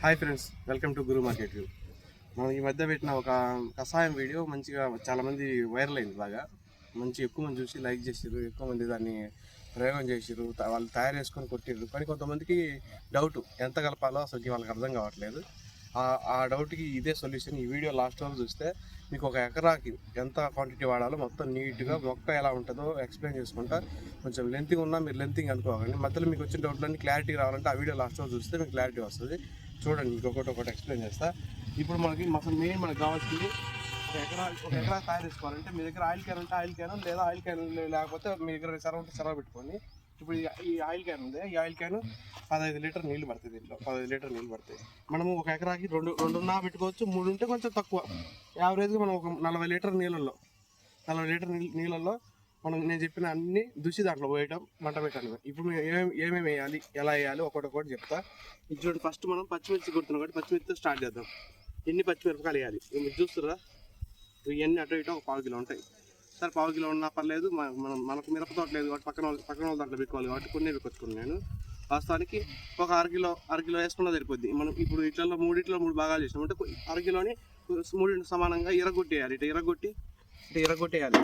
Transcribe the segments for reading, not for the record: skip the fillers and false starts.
Hi friends, welcome to Guru market view. మనం ఈ మధ్య పెట్టిన ఒక కషాయం వీడియో మంచిగా చాలామంది వైరల్ అయింది. బాగా ఎక్కువ మంది చూసి లైక్ చేసారు, ఎక్కువ మంది దాన్ని ప్రయోగం చేసారు, వాళ్ళు తయారు చేసుకొని కొట్టిర్రు. కానీ కొంతమందికి డౌట్ ఎంత కలపాలో అసలు వాళ్ళకి అర్థం కావట్లేదు. ఆ డౌట్కి ఇదే సొల్యూషన్. ఈ వీడియో లాస్ట్ వరకు చూస్తే మీకు ఒక ఎకరాకి ఎంత క్వాంటిటీ వాడాలో మొత్తం నీట్గా మొక్క ఎలా ఉంటుందో ఎక్స్ప్లెయిన్ చేసుకుంటా. కొంచెం లెంతింగ్ ఉన్నా మీరు లెంతింగ్ అనుకోకండి. మధ్యలో మీకు వచ్చిన డౌట్లన్నీ క్లారిటీ రావాలంటే ఆ వీడియో లాస్ట్ వరకు చూస్తే మీకు క్లారిటీ వస్తుంది. చూడండి, మీకు ఒకటి ఎక్స్ప్లెయిన్ చేస్తా. ఇప్పుడు అసలు మెయిన్ మనకు కావాల్సింది ఒక ఎకరా తయారు చేసుకోవాలంటే మీ దగ్గర ఆయిల్ క్యాన్ ఉంటే ఆయిల్ క్యాన్, లేదా ఆయిల్ క్యాన్ లేకపోతే మీ దగ్గర సెరవ ఉంటే సెరవ పెట్టుకోండి. ఇప్పుడు ఈ ఆయిల్ క్యాన్ ఉంది, ఈ ఆయిల్ క్యాన్ 15 లీటర్ నీళ్ళు పడుతుంది. దీంట్లో 15 లీటర్ నీళ్ళు పడతాయి. మనము ఒక ఎకరాకి రెండున్నర పెట్టుకోవచ్చు, 3 ఉంటే కొంచెం తక్కువ. యావరేజ్గా మనం ఒక 40 లీటర్ నీళ్ళల్లో నేను చెప్పిన అన్ని దుసి దాంట్లో పోయటం, మంట పెట్టాలి. ఇప్పుడు ఏమేమి వేయాలి, ఎలా వేయాలి ఒకటి చెప్తా. చూడండి, ఫస్ట్ మనం పచ్చిమిర్చి కొడుతున్నాం కాబట్టి పచ్చిమిర్చితో స్టార్ట్ చేద్దాం. ఎన్ని పచ్చిమిరపకాయలు వేయాలి మీరు చూస్తారా? ఇవన్నీ అటు ఇటు ఒక 1/4 కిలో ఉంటాయి. సరే, 1/4 కిలో ఉన్నా పర్లేదు. మనకు మిరపతోట లేదు కాబట్టి పక్కన వాళ్ళ దాంట్లో పెట్టుకోవాలి కాబట్టి కొన్ని పెట్టుకొచ్చుకున్నాను నేను. వాస్తవానికి ఒక అరకిలో వేసుకున్నా సరిపోద్ది. మనం ఇప్పుడు ఇట్లలో 3 భాగాలు చేసినామంటే అరకిలోని 3 సమానంగా ఎర్రగొట్టేయాలి. ఇటు ఎర్రగొట్టేయాలి.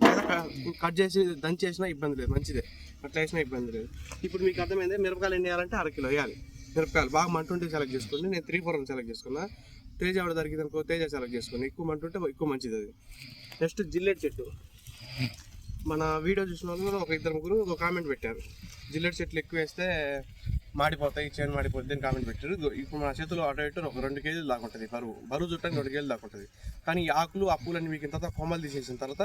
లేదా కట్ చేసి దంచేసినా ఇబ్బంది లేదు, మంచిదే. అట్లా వేసినా ఇబ్బంది లేదు. ఇప్పుడు మీకు అర్థమైంది. మిరపకాయలు ఎన్ని వేయాలంటే అరకిలో వేయాలి. మిరపకాయలు బాగా మంటుంటే సెలెక్ట్ చేసుకోండి. నేను 3-4 సెలెక్ట్ చేసుకున్నా. తేజ ఆవిడ దొరికింది అనుకో, తేజ సెలెక్ట్ చేసుకోండి. ఎక్కువ మంటుంటే ఎక్కువ మంచిది అది. నెక్స్ట్ జిల్లెట్ చెట్టు. మన వీడియో చూసిన వాళ్ళు ఒక 2-3 ఒక కామెంట్ పెట్టారు, జిల్లెట్ చెట్లు ఎక్కువ వేస్తే మాడిపోతాయి, చేను మాడిపోతుంది అని కామెంట్ పెట్టారు. ఇప్పుడు మన చేతిలో అటు ఇటు ఒక 2 కేజీలు దాకా ఉంటుంది. బరువు చుట్టానికి 2 కేజీలు దాకా ఉంటుంది. కానీ ఈ ఆకులు ఆ పూలన్నీ మీకు ఇంత కొమ్మలు తీసేసిన తర్వాత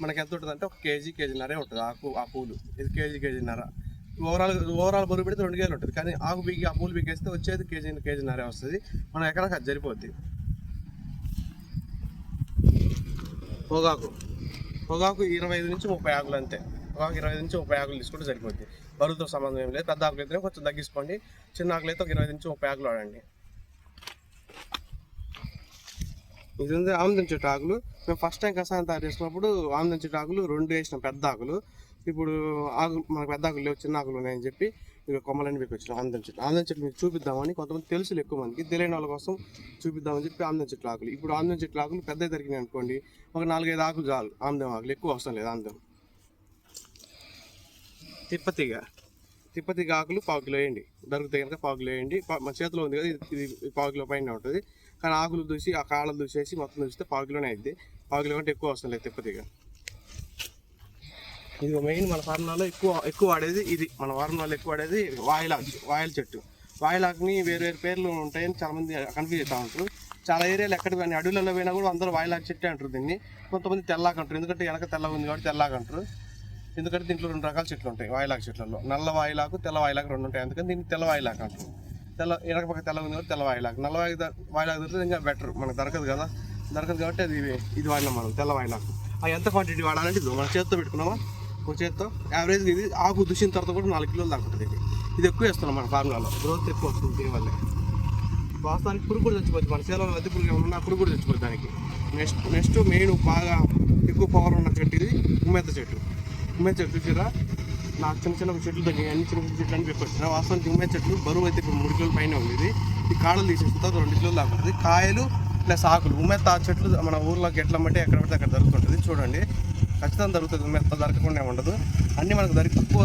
మనకి ఎంత ఉంటుంది అంటే 1 కేజీన్నరే ఉంటుంది. ఆ పూలు ఇది కేజీన్నర. ఓవరాల్ బరువు పెడితే 2 కేజీలు ఉంటుంది. కానీ ఆ పూలు బీకేస్తే వచ్చేది కేజీన్నరే వస్తుంది. మన ఎకరాకి అది సరిపోద్ది. పొగాకు 25 నుంచి 30 ఆకులు అంతే. పొగాకు 25 నుంచి 30 ఆకులు తీసుకుంటే సరిపోద్ది. బరువుతో సంబంధం ఏం లేదు. పెద్ద ఆకులు అయితే కొంచెం తగ్గించుకోండి, చిన్న ఆకులు అయితే ఒక 20 నుంచి 30 ఆకులు వాడండి. ఇది ఉంది ఆముదం చెట్టు ఆకులు. మేము ఫస్ట్ టైం కషాయం తయారు చేసుకున్నప్పుడు ఆముదం చెట్టు ఆకులు 2 వేసినాం, పెద్ద ఆకులు. ఇప్పుడు మనకు పెద్ద ఆకులు లేవు, చిన్న ఆకులు ఉన్నాయని చెప్పి ఇక కొమ్మలన్నీ మీకు వచ్చినాం. ఆముదం చెట్లు మీకు చూపిద్దామని, కొంతమంది తెలుసు, ఎక్కువ మందికి తెలియని వాళ్ళ కోసం చూపిద్దామని చెప్పి ఆముదం చెట్ల ఆకులు. ఇప్పుడు ఆముదం చెట్ల ఆకులు పెద్ద దొరికినాయి అనుకోండి, ఒక 4-5 ఆకులు చాలు. ఆముదం ఆకులు ఎక్కువ అవసరం లేదు. ఆముదం తిప్పతీగ ఆకులు 1/4 కిలో వేయండి. దొరుకుతాయి కనుక 1/4 కిలో వేయండి. మన చేతిలో ఉంది కదా, ఇది 1/4 కిలో పైన ఉంటుంది. కానీ ఆకులు దూసి ఆ కాళ్ళలు దూసేసి మొత్తం దూసితే 1/4 కిలోనే అయింది. 1/4 కిలో కంటే ఎక్కువ అవసరం లేదు తిప్పతీగ. ఇది మెయిన్ మన ఫార్ములాలో ఎక్కువ వాడేది ఇది. మన ఫార్ములాలో ఎక్కువ వాడేది వాయిల్ చెట్టు. వాయిలాకుని వేరే పేర్లు ఉంటాయని చాలామంది కన్ఫ్యూజ్ అవుతూ ఉంటారు. చాలా ఏరియాలు ఎక్కడ కానీ అడవులలో పోయినా కూడా అందరూ వాయిలాకు చెట్టే అంటారు దీన్ని. కొంతమంది తెల్లాకు అంటారు, ఎందుకంటే వెనక తెల్లగా ఉంది కాబట్టి తెల్లాకు అంటారు. ఎందుకంటే దీంట్లో 2 రకాల చెట్లు ఉంటాయి వాయిలాకు చెట్లలో. నల్ల వాయిలాకు, తెల్ల వాయిలాకు 2 ఉంటాయి. అందుకని దీన్ని తెల్ల వాయిలాకు అంటారు. వెనక పక్క తెల్లగా ఉంది కాబట్టి తెల్ల వాయిలాకు. నల్ల వాయిలాకు దొరికితే ఇంకా బెటర్, మనకు దొరకదు కాబట్టి ఇది వాడినాం మనం, తెల్ల వాయిలాకు. ఎంత క్వాంటిటీ వాడాలంటే ఇది మన చేతితో పెట్టుకున్నామా, ఒక చేతితో యావరేజ్. ఇది ఆకు దుసిన తర్వాత కూడా 4 కిలోలు దాకా ఉంటుంది. ఇది ఎక్కువ వేస్తున్నాం మన ఫార్ములాలో, గ్రోత్ ఎక్కువ వస్తుంది దీనివల్లే. వాస్తవానికి పురుగు కూడా చచ్చిపోతుంది. మన చేలో అద్దె పురుగు ఏమన్నా పురుగు కూడా చచ్చిపోతుంది దానికి. నెక్స్ట్ మెయిన్ బాగా ఎక్కువ పవర్ ఉన్న చెట్టు ఇది ఉమ్మెత్త చెట్టు చూసారా? నాకు చిన్న చెట్లు తగ్గి అన్ని చిన్న చెట్లు అని పెట్టుకొచ్చిన. వాస్తవానికి ఉమ్మెత్త చెట్లు బరువు అయితే ఇప్పుడు 3 కిలోల పైన ఉంది. ఈ కాడలు తీసేసిన తర్వాత 2 కిలోలు దాకా ఉంటుంది. కాయలు ప్లస్ ఆకులు. ఉమ్మెత్త చెట్లు మన ఊర్లోకి ఎట్లా బట్టి ఎక్కడ పడితే అక్కడ దొరుకుతుంటుంది. చూడండి, ఖచ్చితంగా దొరుకుతుంది. ఉమ్మెత్త దొరకకుండా ఉండదు. అన్నీ మనకు తక్కువ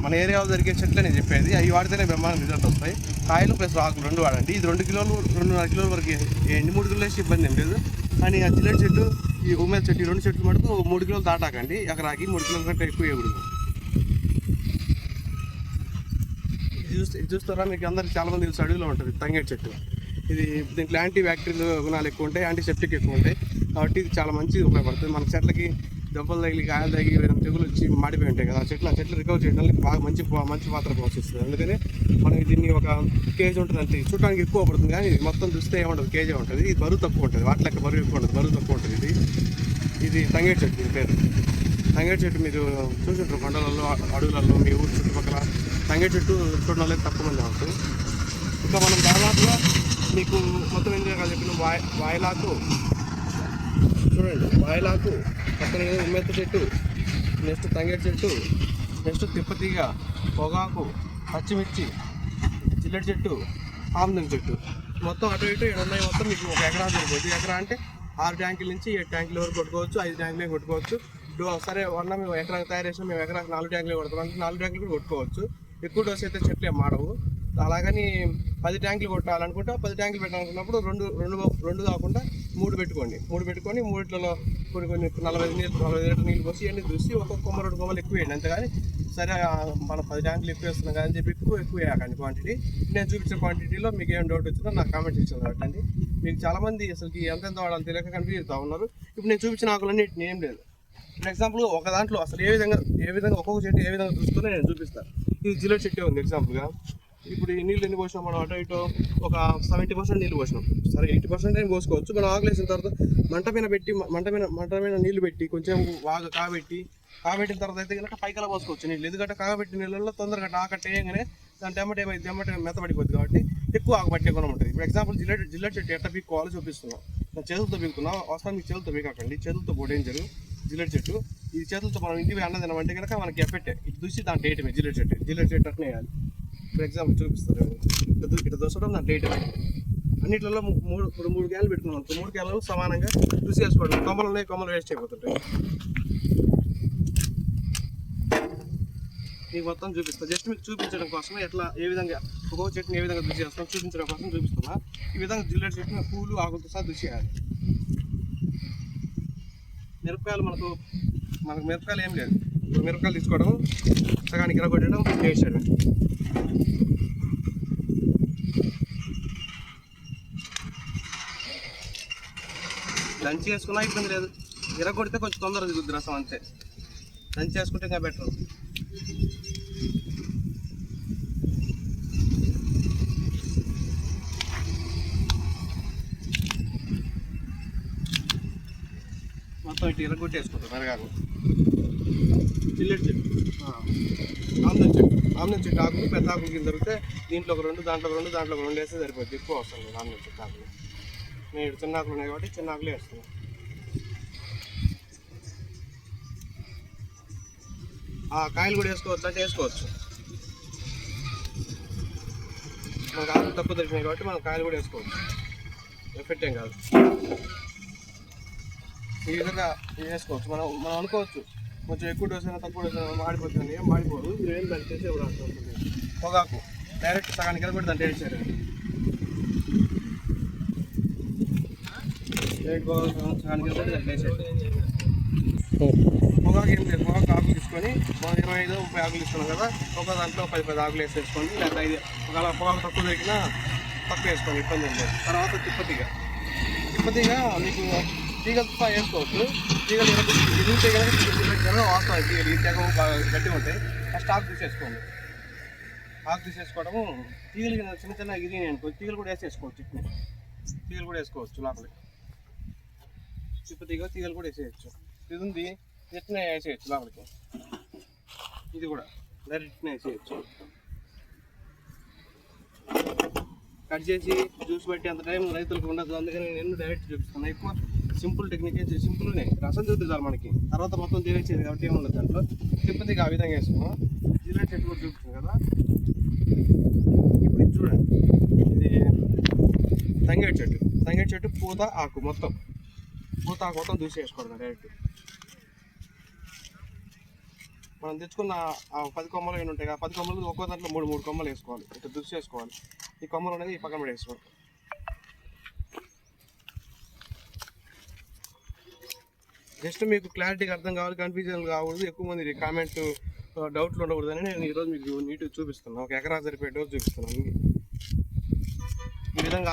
మన ఏరియాలో దొరికే చెట్లే నేను చెప్పేది. అవి వాడితేనే బ్రహ్మాండ రిజల్ట్ వస్తాయి. కాయలు ప్లస్ ఆకులు 2 వాడండి. ఇది 2 కిలోలు 2.5 కిలోల వరకు వేయండి. 3 కిలోలు వేసి ఇబ్బంది ఏం లేదు. కానీ ఆ జిల్లెట్ చెట్టు, ఈ ఉమ్మెత్త చెట్టు, ఈ 2 చెట్లు మటుకు 3 కిలోలు దాటాకండి. ఎకరాకి 3 కిలోల కంటే ఎక్కువ వేయకూడదు. ఇది చూస్తారా? మీకు అందరికి చాలామంది తెలుసు, అడవిలో ఉంటుంది తంగేడు చెట్టు. దీంట్లో యాంటీ బ్యాక్టీరియల్ గుణాలు ఎక్కువ ఉంటాయి, యాంటీసెప్టిక్ ఎక్కువ ఉంటాయి. కాబట్టి ఇది చాలా మంచిది, ఉపయోగపడుతుంది. మన చెట్లకి దెబ్బలు తగిలి, కాయలు తగిలి, తెగులు వచ్చి మాడిపోయి ఉంటాయి కదా, ఆ చెట్లు రికవర్ చేయడానికి బాగా మంచి పాత్ర పోషిస్తుంది. అందుకని మనం దీన్ని ఒక కేజీ ఉంటుంది అంతే. చూడడానికి ఎక్కువ పడుతుంది కానీ మొత్తం చూస్తే ఏముంటుంది, కేజీ ఉంటుంది. ఇది బరువు తక్కువ ఉంటుంది, వాటి లెక్క బరువు ఎక్కువ ఉంటుంది, బరువు తక్కువ ఉంటుంది. ఇది తంగేడు చెట్టు. దీని పేరు తంగేడు చెట్టు. మీరు చూసుంటారు కొండలలో, అడవులలో, మీ ఊరు చుట్టుపక్కల తంగేడు చెట్టు చూడడం అనేది తక్కువ మంది ఉంటుంది. ఇంకా మనం దాదాపుగా మీకు మొత్తం ఏం చేయాలి చెప్పిన వాయిలాకు చూడండి, వాయిలాకు పక్కన ఉమ్మెత్త చెట్టు, నెక్స్ట్ తంగేడు చెట్టు, నెక్స్ట్ తిప్పతీగ, పొగాకు, పచ్చిమిర్చి, జిల్లెట్ చెట్టు, ఆమ్దం చెట్టు, మొత్తం అటు ఇటు ఇక్కడ ఉన్నాయి. మొత్తం మీకు ఒక ఎకరా సరిపోద్ది. ఎకరా అంటే 6 ట్యాంకుల నుంచి 7 ట్యాంకుల వరకు కొట్టుకోవచ్చు, 5 ట్యాంకులే కొట్టుకోవచ్చు. సరే మేము ఎకరాకి తయారు చేసినా మేము ఎకరాకి 4 ట్యాంకులే కొడతాం అంటే 4 ట్యాంకులు కూడా కొట్టుకోవచ్చు. ఎక్కువ డోస్ అయితే చెట్లు ఏం మాడవు. అలాగని 10 ట్యాంకులు కొట్టాలనుకుంటే 10 ట్యాంకులు పెట్టాలనుకున్నప్పుడు రెండు కాకుండా 3 పెట్టుకోండి. 3 పెట్టుకొని 3లో కొన్ని 45 లీటర్ నీళ్ళు పోసి అన్నీ చూసి ఒక్కొక్క కొమ్మ 2 కొమ్మలు ఎక్కువ వేయండి. అంతేగాని సరే మనం 10 ట్యాంకులు ఎక్కువ వేస్తున్నాం కానీ చెప్పి ఎక్కువ వేయకండి క్వాంటిటీ. నేను చూపించిన క్వాంటిటీలో మీకు ఏం డౌట్ వచ్చిందో నాకు కామెంట్ చేసి పెట్టండి. మీకు చాలామంది అసలు ఎంతెంత వాడాలి తెలియక కన్ఫ్యూజ్ అవుతూ ఉన్నారు. ఇప్పుడు నేను చూపించిన ఆకులన్నీ ఏం లేదు. ఫర్ ఎగ్జాంపుల్ ఒక దాంట్లో అసలు ఏ విధంగా ఒక్కొక్క చెట్టు ఏ విధంగా చూసుకుని నేను చూపిస్తాను. ఇది జిల్లెట్ చెట్టే ఉంది ఎగ్జాంపుల్గా. ఇప్పుడు ఈ నీళ్ళు ఎన్ని పోసినాం మనం అటు ఇటు ఒక 70% నీళ్ళు పోసినాం. సరే 80% అయినా పోసుకోవచ్చు. మనం ఆకులు వేసిన తర్వాత మంట మీద నీళ్ళు పెట్టి కొంచెం బాగా కాబెట్టిన తర్వాత అయితే కనుక పైకలా పోసుకోవచ్చు నీళ్ళు. ఎందుకంటే కాగబెట్టిన నీళ్ళలో తొందరగా ఆకట్టేయగానే దాని టెమ్మట మెత్తబడిపోద్ది కాబట్టి ఎక్కువ ఆకుపట్టే గుణం ఉంటుంది. ఇప్పుడు ఎగ్జాంపుల్ జిల్లెట్ చెట్టు ఎట్లా పీక్కోవాలో చూపిస్తున్నాం. నేను చేతులతో పీకుతున్నాం. వస్తాను మీకు చేతులతో పీకాకండి. చేతులతో డేంజరు జిల్లెట్ చెట్టు. ఇది చేతులతో మనం ఇంటికి అన్నం తినమంటే కనుక మనకి ఎఫెక్టే. ఇది చూసి దాంట్లో వేయటమే జిల్లెట్ చెట్టు అట్నే వేయాలి. ఫర్ ఎగ్జాంపుల్ చూపిస్తారు ఇట్లా దోసడం దాంట్లో వేయటమే. అన్నిట్లలో 3 క్యాన్లు పెట్టుకున్నాం. 3 క్యాన్లు సమానంగా చూసి వేసుకోవడం. కొమ్మలు వేస్ట్ అయిపోతుంటాయి. మీకు మొత్తం చూపిస్తాను. జస్ట్ మీకు చూపించడం కోసం ఏ విధంగా ఒక్కొక్క చెట్టుని ఏ విధంగా దృష్టి చేస్తాం చూపించడం కోసం చూపిస్తున్నా. ఈ విధంగా జిల్లెట్ చెట్టుని పూలు ఆకులతో సహా దృష్టి చేయాలి. మిరపకాయలు మనకు మిరపకాయలు ఏం లేదు. ఇప్పుడు మిరపకాయలు తీసుకోవడం, సగానికి ఇరగొట్టడం, వేసేయడం. దంచి వేసుకున్నా ఇబ్బంది లేదు. ఇరగొడితే కొంచెం తొందరగా దిగుద్ది రసం అంతే. దంచి వేసుకుంటే ఇంకా బెటర్. మొత్తం ఇటు ఇరగొట్టి వేసుకుంటాం మెరగాకు. జిల్లెట్ చెట్టు, ఆమ్దం చెట్టు ఆకులు పెద్ద ఆకులు కింద దొరికితే దీంట్లో ఒక 2, దాంట్లో 2 వేస్తే సరిపోద్ది. ఎక్కువ అవసరం లేదు ఆమ్దం చెట్టు ఆకులు. నేను ఇక్కడ చిన్న ఆకులు ఉన్నాయి కాబట్టి చిన్న ఆకులే వేస్తున్నాను. కాయలు కూడా వేసుకోవచ్చు అంటే వేసుకోవచ్చు. మనకు ఆకులు తక్కువ దొరికినాయి కాబట్టి మనం కాయలు కూడా వేసుకోవచ్చు. ఎఫెక్ట్ ఏం కాదు. ఈ విధంగా వేసుకోవచ్చు. మనం అనుకోవచ్చు కొంచెం ఎక్కువ డోస్ అయినా తక్కువ డోస్ అయినా మాడిపోతుంది. ఏం మాడిపోదు. ఏం దాన్ని చేసే కూడా ఉంటుంది. పొగాకు డైరెక్ట్ సగానికి కూడా దాన్ని వేసారు. డైరెక్ట్ పొగాకు సగానికి కూడా దాన్ని వేసారు. పొగాకు ఏం లేదు. పొగాకు ఆకులు తీసుకొని మనం 25-30 ఆకులు ఇస్తున్నాం కదా, ఒక దాంట్లో 10 ఆకులు వేసేసుకోండి. లేదా 5 ఒకవేళ పొగాకు తక్కువ దొరికినా తక్కువ వేసుకోండి, ఇబ్బంది ఏం లేదు. తర్వాత తిప్పతిగా మీకు తీగలతో వేసుకోవచ్చు. తీగలు ఎదుగుతాయి కదా వాస్తవం. తీగలు ఈ తెగ బాగా గట్టిగా ఉంటాయి. ఫస్ట్ ఆకు తీసేసుకోండి. ఆకు తీసేసుకోవడము తీగలు చిన్న ఇరిగినాయి అనుకో తీగలు కూడా వేసేసుకోవచ్చు. తీగలు కూడా వేసుకోవచ్చు లోపలికి. తీగలు కూడా వేసేయచ్చు. ఇది ఉంది ఎట్లా వేసేయచ్చు లోపలికి. ఇది కూడా డైరెక్ట్నే వేసేయచ్చు. కట్ చేసి జ్యూస్ పెట్టి అంత టైం రైతులకు ఉండదు. అందుకని నేను డైరెక్ట్ చూపిస్తున్నాను. ఎక్కువ సింపుల్ టెక్నిక్ సింపుల్నే. రసం చూద్దాం మనకి, తర్వాత మొత్తం దేవేసేది కాబట్టి ఏముండదు దాంట్లో. తిప్పతిగా ఆ విధంగా వేసుకున్నాం. జిల్లెట్ చెట్టు కూడా చూపిస్తుంది కదా. ఇప్పుడు ఇది చూడండి, ఇది తంగేడు చెట్టు పూత ఆకు మొత్తం దూసేసుకోవడం డైరెక్ట్. మనం తెచ్చుకున్న 10 కొమ్మలు ఏమి ఉంటాయి కదా, 10 కొమ్మలు ఒక్కో దాంట్లో 3 కొమ్మలు వేసుకోవాలి. ఇట్లా దూసేసుకోవాలి. ఈ కొమ్మలు అనేది ఈ పక్కన పడేసుకోవాలి. జస్ట్ మీకు క్లారిటీగా అర్థం కావాలి, కన్ఫ్యూజన్ కాకూడదు. ఎక్కువ మంది కామెంట్ డౌట్లు ఉండకూడదని నేను ఈరోజు మీకు నీట్గా చూపిస్తున్నాను. ఒక ఎకరా సరిపోయే డోస్ చూపిస్తున్నాను. ఈ విధంగా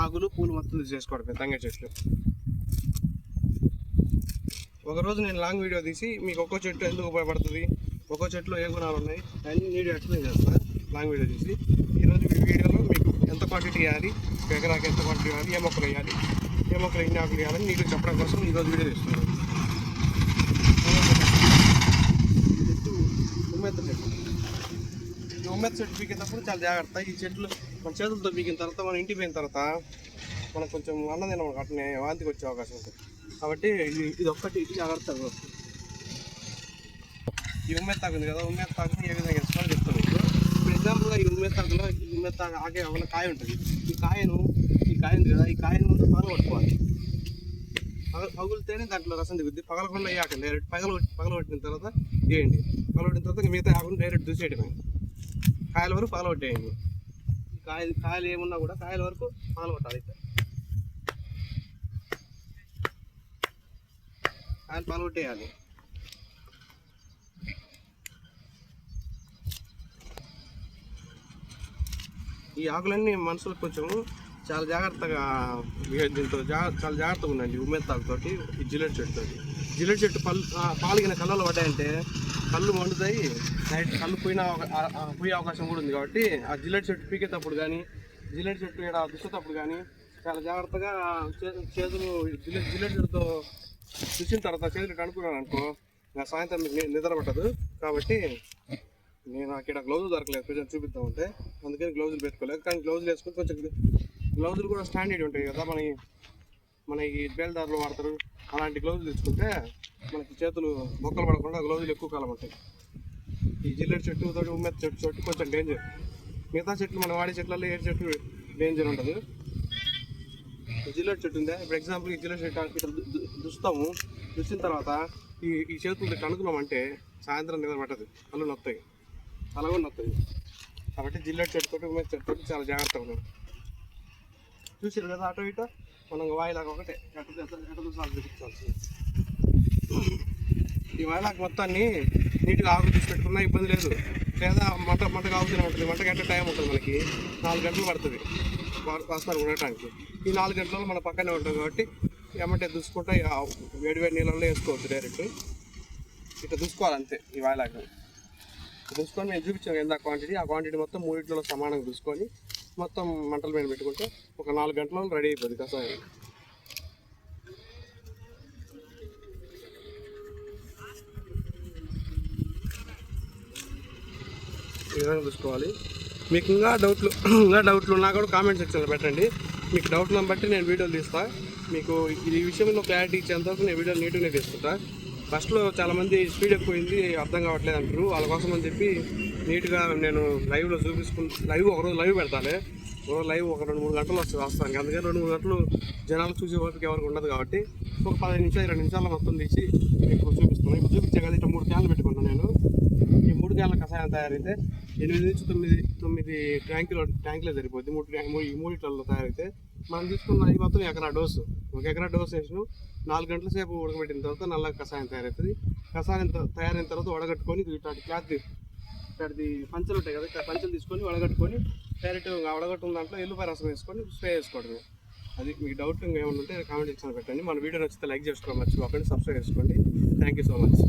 ఆకులు పూలు మొత్తం చేసుకోవడం తంగేడు చెట్లు. ఒకరోజు నేను లాంగ్ వీడియో తీసి మీకు ఒక్కో చెట్టు ఎందుకు ఉపయోగపడుతుంది, ఒక్కో చెట్టులో ఏ గుణాలు ఉన్నాయి అన్నీ నీట్గా ఎక్స్ప్లెయిన్ చేస్తాను లాంగ్ వీడియో తీసి. ఈరోజు వీడియోలో మీకు ఎంత క్వాంటిటీ వేయాలి, ఎకరాకి ఎంత క్వాంటిటీ వేయాలి, ఏ మొక్కలు వేయాలి, ఏ మొక్కలు ఎన్ని ఆకులు వేయాలని నీకు చెప్పడం కోసం ఈరోజు వీడియో తీస్తున్నాను. ఉమ్మెత్త చెట్టు పీకేటప్పుడు చాలా జాగ్రత్త. ఈ చెట్లు మన చేతులతో పీకిన తర్వాత మనం ఇంటికి పోయిన తర్వాత మనకు కొంచెం అన్నం తిన అట్నే వాంతికి వచ్చే అవకాశం ఉంటుంది. కాబట్టి ఇది ఒక్కటి జాగ్రత్తగా వస్తుంది. ఈ ఉమ్మెత్తాకు ఉంది కదా, ఉమ్మెత్తాకుని ఏ విధంగా వేసుకోవాలో చెప్తాను. ఇప్పుడు ఎగ్జాంపుల్గా ఈ ఉమ్మెత్తాకు ఆగే ఒక కాయ ఉంటుంది. ఈ కాయ ఉంది కదా, ఈ కాయను ముందు పగలగొట్టుకోవాలి. పగులితేనే దాంట్లో రసం దిగుద్ది. పగలకుండా వేయకండి, డైరెక్ట్ పగలగొట్టిన తర్వాత వేయండి. పగలగొట్టిన తర్వాత మిగతా ఆకుని డైరెక్ట్ దూసేయడమే. కాయల వరకు పగలగొట్టేయండి. కాయలు ఏమున్నా కూడా కాయల వరకు పగలగొట్టాలి. కాయలు పగలగొట్టేయాలి. ఈ ఆకులన్నీ మనుషులకు కొంచెం చాలా జాగ్రత్తగా దీంతో చాలా జాగ్రత్తగా ఉండండి. ఉమ్మెత్తాకుతోటి, ఈ జిల్లెట్ చెట్టు పాలిగిన కళ్ళలో పడ్డాయంటే కళ్ళు మండుతాయి, నైట్ కళ్ళు పోయే అవకాశం కూడా ఉంది. కాబట్టి ఆ జిల్లెట్ చెట్టు పీకేటప్పుడు కానీ, జిల్లెట్ చెట్టు ఇక్కడ దుచ్చేటప్పుడు కానీ చాలా జాగ్రత్తగా చేతులు జిల్లెట్ చెట్టుతో దుచ్చిన తర్వాత చేతులు కనుక్కున్నాను అనుకో, నా సాయంత్రం మీకు నిద్ర పట్టదు. కాబట్టి నేను అక్కడ గ్లౌజులు దొరకలేదు, కొంచెం చూపిద్దామంటే అందుకని గ్లౌజులు పెట్టుకోలేదు. కానీ గ్లౌజులు వేసుకొని కొంచెం గ్లౌజులు కూడా స్టాండర్డ్ ఉంటాయి కదా, మనకి బేల్దారులు వాడతారు. అలాంటి గ్లౌజులు తెచ్చుకుంటే మనకి చేతులు బొక్కలు పడకుండా గ్లౌజులు ఎక్కువ కాలం ఉంటాయి. ఈ జిల్లెట్ చెట్టు తోటి ఉమ్మెత్త చెట్టు కొంచెం డేంజర్. మిగతా చెట్లు మనం వాడే చెట్లలో ఏ చెట్టు డేంజర్ ఉంటుంది. జిల్లెట్ చెట్టు ఉందా, ఇప్పుడు ఎగ్జాంపుల్ ఈ జిల్లెట్ చెట్టు ఇట్లా దుస్తాము. దుసిన తర్వాత ఈ చేతులు కనుక్కున్నామంటే సాయంత్రం నిద్ర పట్టదు, కళ్ళు నొస్తాయి, తల కూడా నొస్తాయి. కాబట్టి జిల్లెట్ చెట్టు తోటి ఉమ్మెత్త చెట్టు తోటి చాలా జాగ్రత్తగా ఉన్నాం. చూసారు కదా, అటో ఇటో మనం వాయిలాగా ఒకటే ఎట చూసాలి చూపించాల్సింది. ఈ వాయిలాగా మొత్తాన్ని నీట్గా ఆకులు తీసి పెట్టుకున్నా ఇబ్బంది లేదు. లేదా మంటగా ఆగుతూనే ఉంటుంది. మంటకి ఎంత టైం ఉంటుంది, మనకి 4 గంటలు పడుతుంది వాసన ఉండటానికి. ఈ 4 గంటలలో మన పక్కనే ఉంటుంది కాబట్టి ఏమంటే దుసుకుంటా వేడి నీళ్ళల్లో వేసుకోవచ్చు. డైరెక్ట్ ఇట్లా దుసుకోవాలి అంతే. ఈ వాయిలాగా దుసుకొని మేము చూపించాము ఎంత క్వాంటిటీ, ఆ క్వాంటిటీ మొత్తం 3 సమానంగా చూసుకొని మొత్తం మంటల మీద పెట్టుకుంటే ఒక 4 గంటలలో రెడీ అయిపోతుంది కషాయం. ఈ విధంగా చూసుకోవాలి. మీకు ఇంకా డౌట్లు ఉన్నా కూడా కామెంట్ సెక్షన్లో పెట్టండి. మీకు డౌట్లను బట్టి నేను వీడియోలు తీస్తాను. మీకు ఈ విషయంలో క్లారిటీ ఇచ్చేంతవరకు నేను వీడియోలు నీట్గానే తీసుకుంటా. ఫస్ట్లో చాలామంది స్పీడ్ ఎక్కువైంది అర్థం కావట్లేదు అంటారు. వాళ్ళ కోసం అని చెప్పి నీట్గా నేను లైవ్లో ఒకరోజు లైవ్ పెడతాను. లైవ్ ఒక 2-3 గంటలు వస్తాను. అందుకని 2-3 గంటలు జనాలు చూసే వరకు ఎవరికి ఉండదు. కాబట్టి ఒక 15 నిమిషాలు 20 నిమిషాల్లో మొత్తం తీసి మీకు చూపిస్తాను. ఇప్పుడు చూపించే కదా, ఇట్లా 3 క్యాన్లు పెట్టుకున్నాను నేను. ఈ 3 క్యాన్ల కషాయం తయారైతే 8 నుంచి 9 ట్యాంకులే సరిపోద్ది. 3 లీటర్లలో తయారైతే మనం తీసుకున్న అది మొత్తం ఎకరా డోసు. 1 ఎకరా డోసు వేసిన 4 గంటల సేపు ఉడకబెట్టిన తర్వాత నల్ల కషాయం తయారవుతుంది. కషాయం తయారైన తర్వాత వడగట్టుకొని ఇట్లాంటి క్లాత్ ఇట్లాంటి పంచలు ఉంటాయి కదా, ఇట్లా పంచలు తీసుకొని వడగట్టుకొని డైరెక్ట్ వడగట్టుకున్న దాంట్లో ఎల్లుపాయ రసం వేసుకొని స్ప్రే చేసుకోవడమే. అది మీకు డౌట్ ఏమైనా ఉంటే కామెంట్ సెక్షన్లో పెట్టండి. మన వీడియో నచ్చితే లైక్ చేసుకోవడం మర్చిపోకండి, సబ్స్క్రైబ్ చేసుకోండి. Thank you so much.